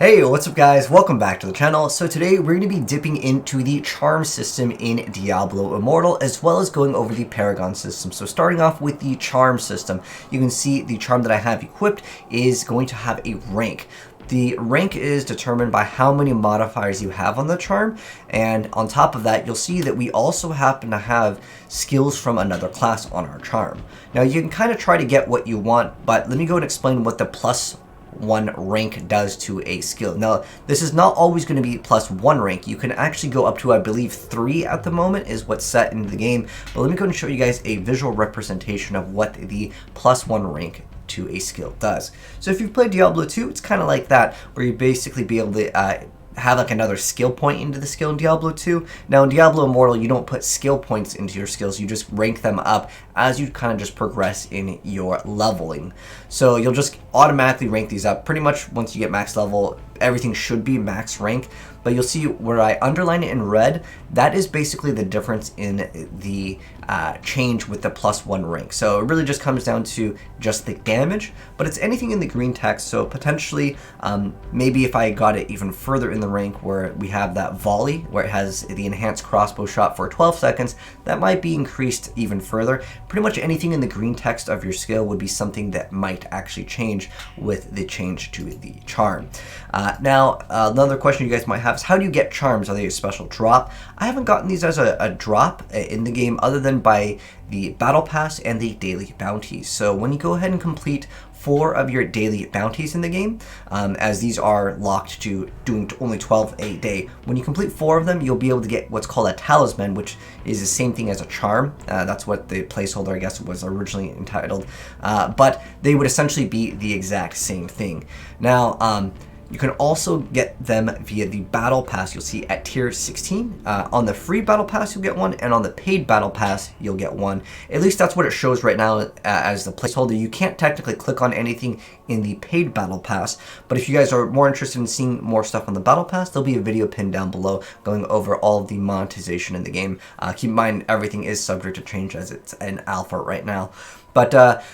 Hey, what's up guys? Welcome back to the channel. So today we're going to be dipping into the charm system in Diablo Immortal, as well as going over the Paragon system. So starting off with the charm system, you can see the charm that I have equipped is going to have a rank. The rank is determined by how many modifiers you have on the charm, and on top of that you'll see that we also happen to have skills from another class on our charm. Now you can kind of try to get what you want, but let me go and explain what the +1 rank does to a skill. Now, this is not always going to be +1 rank. You can actually go up to, I believe, 3 at the moment is what's set in the game. But let me go and show you guys a visual representation of what the +1 rank to a skill does. So if you've played Diablo 2, it's kind of like that, where you basically be able to have like another skill point into the skill in Diablo 2. Now in Diablo Immortal, you don't put skill points into your skills, you just rank them up as you kind of just progress in your leveling. So you'll just automatically rank these up. Pretty much once you get max level, everything should be max rank. But you'll see where I underline it in red, that is basically the difference in the change with the +1 rank. So it really just comes down to just the damage, but it's anything in the green text. So potentially, maybe if I got it even further in the rank where we have that volley, where it has the enhanced crossbow shot for 12 seconds, that might be increased even further. Pretty much anything in the green text of your skill would be something that might actually change with the change to the charm. Now, another question you guys might have is, how do you get charms? Are they a special drop? I haven't gotten these as a drop in the game other than by the battle pass and the daily bounties. So when you go ahead and complete 4 of your daily bounties in the game, as these are locked to doing only 12 a day, when you complete 4 of them, you'll be able to get what's called a talisman, which is the same thing as a charm. That's what the placeholder, I guess, was originally entitled, but they would essentially be the exact same thing. Now, you can also get them via the Battle Pass you'll see at tier 16. On the free Battle Pass you'll get one, and on the paid Battle Pass you'll get one. At least that's what it shows right now as the placeholder. You can't technically click on anything in the paid Battle Pass, but if you guys are more interested in seeing more stuff on the Battle Pass, there'll be a video pinned down below going over all of the monetization in the game. Keep in mind, everything is subject to change as it's an alpha right now. But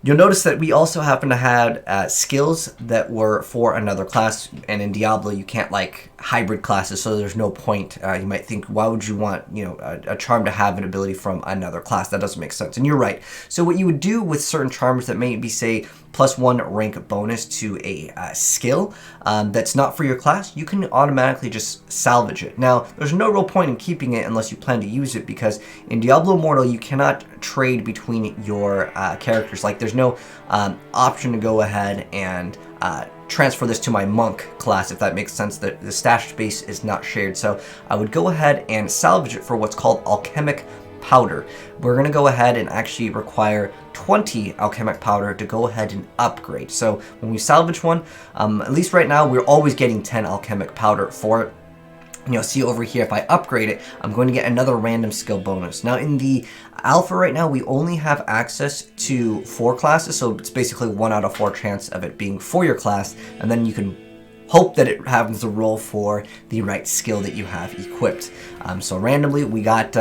you'll notice that we also happen to have skills that were for another class, and in Diablo you can't like hybrid classes, so there's no point. You might think, why would you want, you know, a charm to have an ability from another class? That doesn't make sense, and you're right. So what you would do with certain charms that may be, say, +1 rank bonus to a skill that's not for your class, you can automatically just salvage it. Now, there's no real point in keeping it unless you plan to use it, because in Diablo Immortal you cannot trade between your characters. Like, there's no option to go ahead and transfer this to my monk class, if that makes sense. The stash space is not shared, so I would go ahead and salvage it for what's called alchemic powder. We're going to go ahead and actually require 20 alchemic powder to go ahead and upgrade. So when we salvage one, at least right now, we're always getting 10 alchemic powder for it. And you'll see over here, if I upgrade it, I'm going to get another random skill bonus. Now in the alpha right now, we only have access to 4 classes, so it's basically 1 out of 4 chance of it being for your class, and then you can hope that it happens to roll for the right skill that you have equipped. So randomly, we got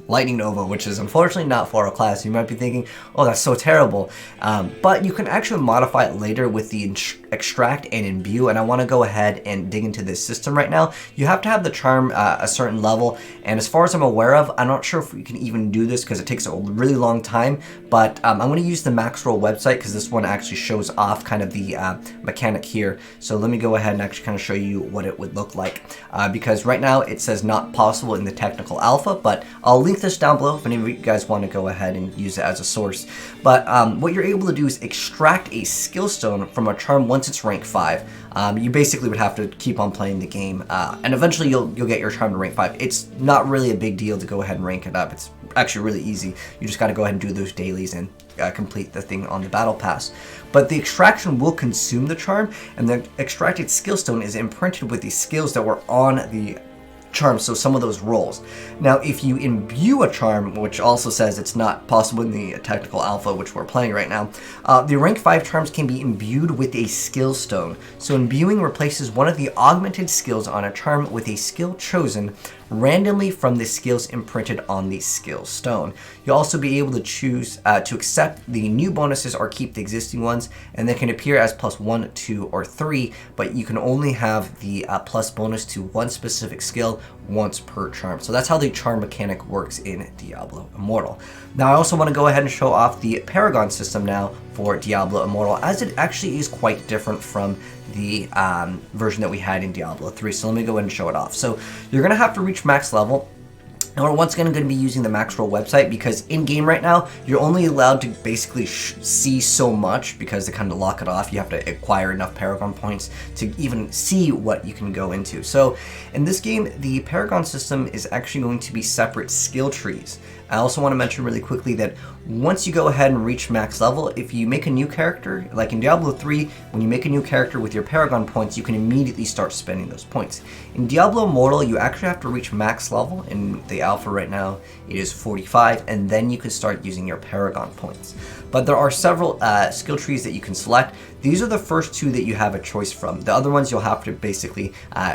Lightning Nova, which is unfortunately not for our class. You might be thinking, oh, that's so terrible. But you can actually modify it later with the extract and imbue, and I want to go ahead and dig into this system right now. You have to have the charm a certain level, and as far as I'm aware of, I'm not sure if we can even do this because it takes a really long time, but I'm going to use the Maxroll website because this one actually shows off kind of the mechanic here. So let me go ahead and actually kind of show you what it would look like, because right now it says not possible in the technical alpha, but I'll link this down below if any of you guys want to go ahead and use it as a source. But what you're able to do is extract a skill stone from a charm once it's rank 5. You basically would have to keep on playing the game, and eventually you'll get your charm to rank 5. It's not really a big deal to go ahead and rank it up. It's actually really easy. You just got to go ahead and do those dailies and complete the thing on the battle pass. But the extraction will consume the charm, and the extracted skill stone is imprinted with the skills that were on the charm, so some of those rolls. Now, if you imbue a charm, which also says it's not possible in the technical alpha, which we're playing right now, the rank 5 charms can be imbued with a skill stone. So imbuing replaces one of the augmented skills on a charm with a skill chosen randomly from the skills imprinted on the skill stone. You'll also be able to choose to accept the new bonuses or keep the existing ones, and they can appear as +1, 2, or 3, but you can only have the plus bonus to one specific skill once per charm. So that's how the charm mechanic works in Diablo Immortal. Now I also want to go ahead and show off the Paragon system now for Diablo Immortal, as it actually is quite different from the version that we had in Diablo 3. So let me go ahead and show it off. So you're going to have to reach max level. And we're once again going to be using the Max Roll website, because in game right now, you're only allowed to basically see so much, because they kind of lock it off. You have to acquire enough Paragon points to even see what you can go into. So in this game, the Paragon system is actually going to be separate skill trees. I also want to mention really quickly that once you go ahead and reach max level, if you make a new character, like in Diablo 3, when you make a new character with your Paragon points, you can immediately start spending those points. In Diablo Immortal, you actually have to reach max level. In the alpha right now, it is 45, and then you can start using your Paragon points. But there are several skill trees that you can select. These are the first two that you have a choice from. The other ones you'll have to basically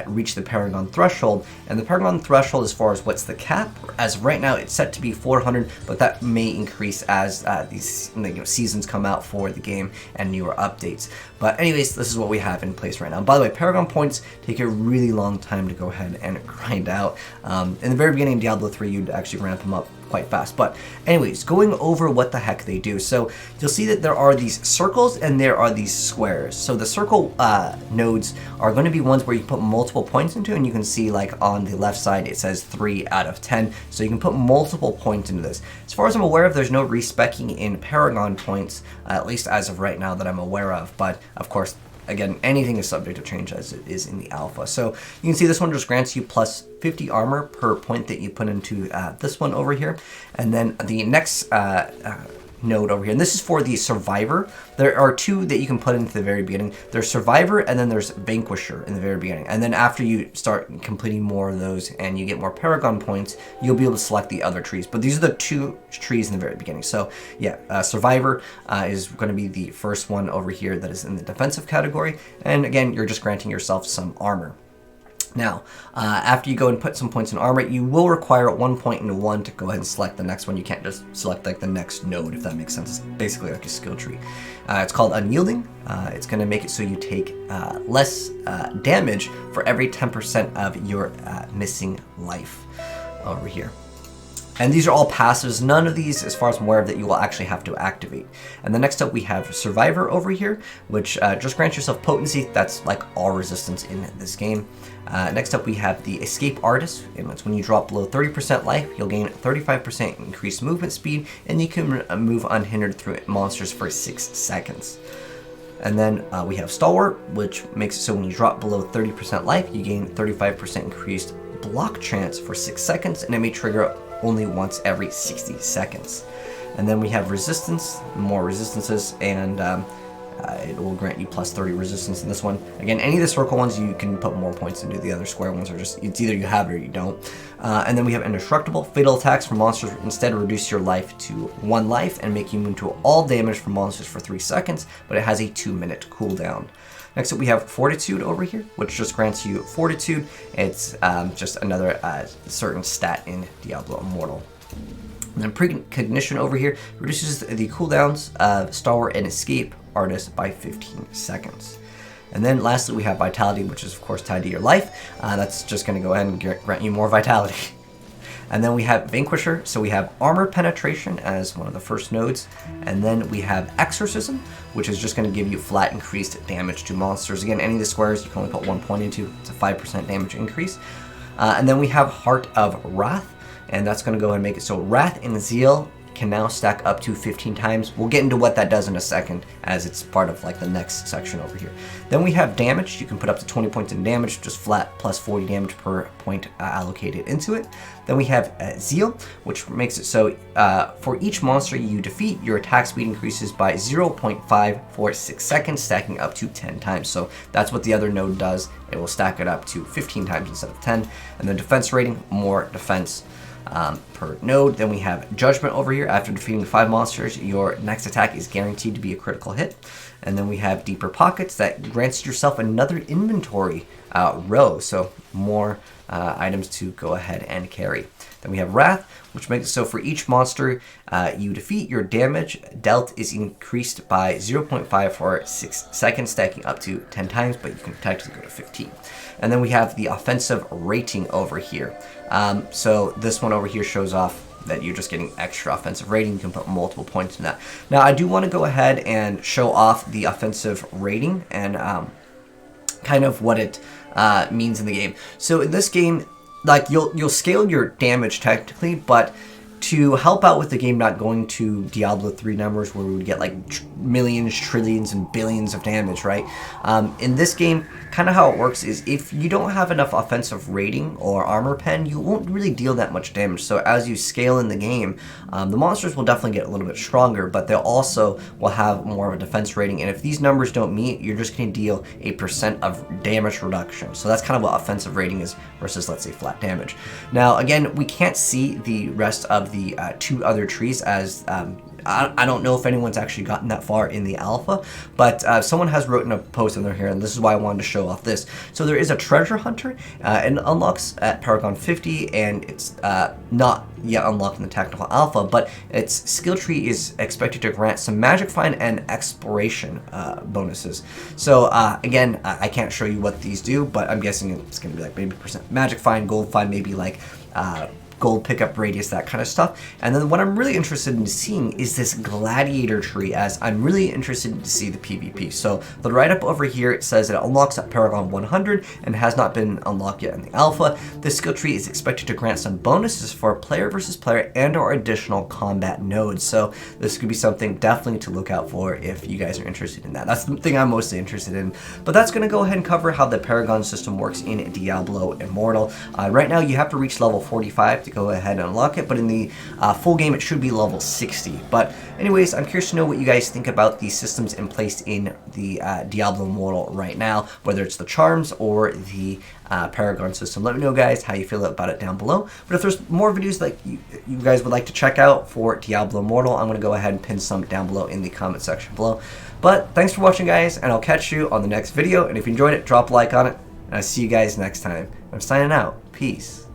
reach the Paragon threshold. And the Paragon threshold, as far as what's the cap, as of right now it's set to be 400, but that may increase as these seasons come out for the game and newer updates. But anyways, this is what we have in place right now. By the way, Paragon points take a really long time to go ahead and grind out. In the very beginning of Diablo 3, you'd actually ramp them up quite fast. But anyways, going over what the heck they do. So you'll see that there are these circles and there are these squares. So the circle nodes are going to be ones where you put multiple points into, and you can see like on the left side it says 3 out of 10. So you can put multiple points into this. As far as I'm aware of, there's no respecing in Paragon points, at least as of right now that I'm aware of. But of course, again, anything is subject to change as it is in the alpha. So you can see this one just grants you plus 50 armor per point that you put into this one over here. And then the next node over here, and this is for the Survivor. There are two that you can put into the very beginning. There's Survivor, and then there's Vanquisher in the very beginning. And then after you start completing more of those and you get more Paragon points, you'll be able to select the other trees. But these are the two trees in the very beginning. So yeah, Survivor is going to be the first one over here that is in the defensive category. And again, you're just granting yourself some armor. Now, after you go and put some points in armor, you will require 1 point into 1 to go ahead and select the next one. You can't just select like the next node, if that makes sense. It's basically like a skill tree. It's called Unyielding. It's going to make it so you take less damage for every 10% of your missing life over here. And these are all passives. None of these, as far as I'm aware of, that you will actually have to activate. And then next up we have Survivor over here, which just grants yourself potency. That's like all resistance in this game. Next up we have the Escape Artist, and it's when you drop below 30% life, you'll gain 35% increased movement speed, and you can move unhindered through monsters for 6 seconds. And then we have Stalwart, which makes it so when you drop below 30% life, you gain 35% increased block chance for 6 seconds, and it may trigger only once every 60 seconds. And then we have Resistance, more resistances, and it will grant you plus 30 resistance in this one. Again, any of the circle ones you can put more points into. The other square ones are just, it's either you have it or you don't. And then we have Indestructible. Fatal attacks from monsters instead reduce your life to 1 life and make you immune to all damage from monsters for 3 seconds, but it has a 2-minute cooldown. Next up we have Fortitude over here, which just grants you Fortitude. It's just another certain stat in Diablo Immortal. And then Precognition over here reduces the cooldowns of Stalwart and Escape Artist by 15 seconds. And then lastly we have Vitality, which is of course tied to your life. That's just going to go ahead and grant you more Vitality. And then we have Vanquisher, so we have Armor Penetration as one of the first nodes. And then we have Exorcism, which is just going to give you flat increased damage to monsters. Again, any of the squares you can only put 1 point into. It's a 5% damage increase. And then we have Heart of Wrath, and that's going to go ahead and make it so Wrath and Zeal can now stack up to 15 times. We'll get into what that does in a second, as it's part of like the next section over here. Then we have Damage. You can put up to 20 points in damage, just flat plus 40 damage per point allocated into it. Then we have Zeal, which makes it so for each monster you defeat, your attack speed increases by 0.5 for 6 seconds, stacking up to 10 times. So that's what the other node does. It will stack it up to 15 times instead of 10. And then defense rating, more defense. per node. Then we have Judgment over here. After defeating 5 monsters, your next attack is guaranteed to be a critical hit. And then we have Deeper Pockets that grants yourself another inventory row, so more items to go ahead and carry. Then we have Wrath, which makes it so for each monster you defeat, your damage dealt is increased by 0.5 for 6 seconds, stacking up to 10 times, but you can technically go to 15. And then we have the offensive rating over here. So this one over here shows off that you're just getting extra offensive rating. You can put multiple points in that. Now, I do want to go ahead and show off the offensive rating and kind of what it means in the game. So in this game, like you'll scale your damage technically, but to help out with the game not going to Diablo 3 numbers where we would get like millions, trillions, and billions of damage, right? In this game, kind of how it works is if you don't have enough offensive rating or armor pen, you won't really deal that much damage. So as you scale in the game, the monsters will definitely get a little bit stronger, but they'll also will have more of a defense rating. And if these numbers don't meet, you're just going to deal a % of damage reduction. So that's kind of what offensive rating is versus, let's say, flat damage. Now, again, we can't see the rest of the 2 other trees as I don't know if anyone's actually gotten that far in the alpha, but someone has written a post in there here, and this is why I wanted to show off this. So there is a treasure hunter, and it unlocks at Paragon 50, and it's not yet unlocked in the technical alpha, but its skill tree is expected to grant some magic find and exploration bonuses. So again, I can't show you what these do, but I'm guessing it's going to be like maybe % magic find, gold find, maybe like gold pickup radius, that kind of stuff. And then what I'm really interested in seeing is this gladiator tree, as I'm really interested to see the PvP. So the write-up over here, it says it unlocks at Paragon 100 and has not been unlocked yet in the alpha. This skill tree is expected to grant some bonuses for player versus player and or additional combat nodes. So this could be something definitely to look out for if you guys are interested in that. That's the thing I'm mostly interested in. But that's going to go ahead and cover how the Paragon system works in Diablo Immortal. Right now you have to reach level 45 to go ahead and unlock it, but in the full game it should be level 60. But anyways, I'm curious to know what you guys think about the systems in place in the Diablo Immortal right now, whether it's the charms or the Paragon system. Let me know, guys, how you feel about it down below. But if there's more videos like you guys would like to check out for Diablo Immortal, I'm going to go ahead and pin some down below in the comment section below. But thanks for watching, guys, and I'll catch you on the next video. And if you enjoyed it, drop a like on it, and I'll see you guys next time. I'm signing out. Peace.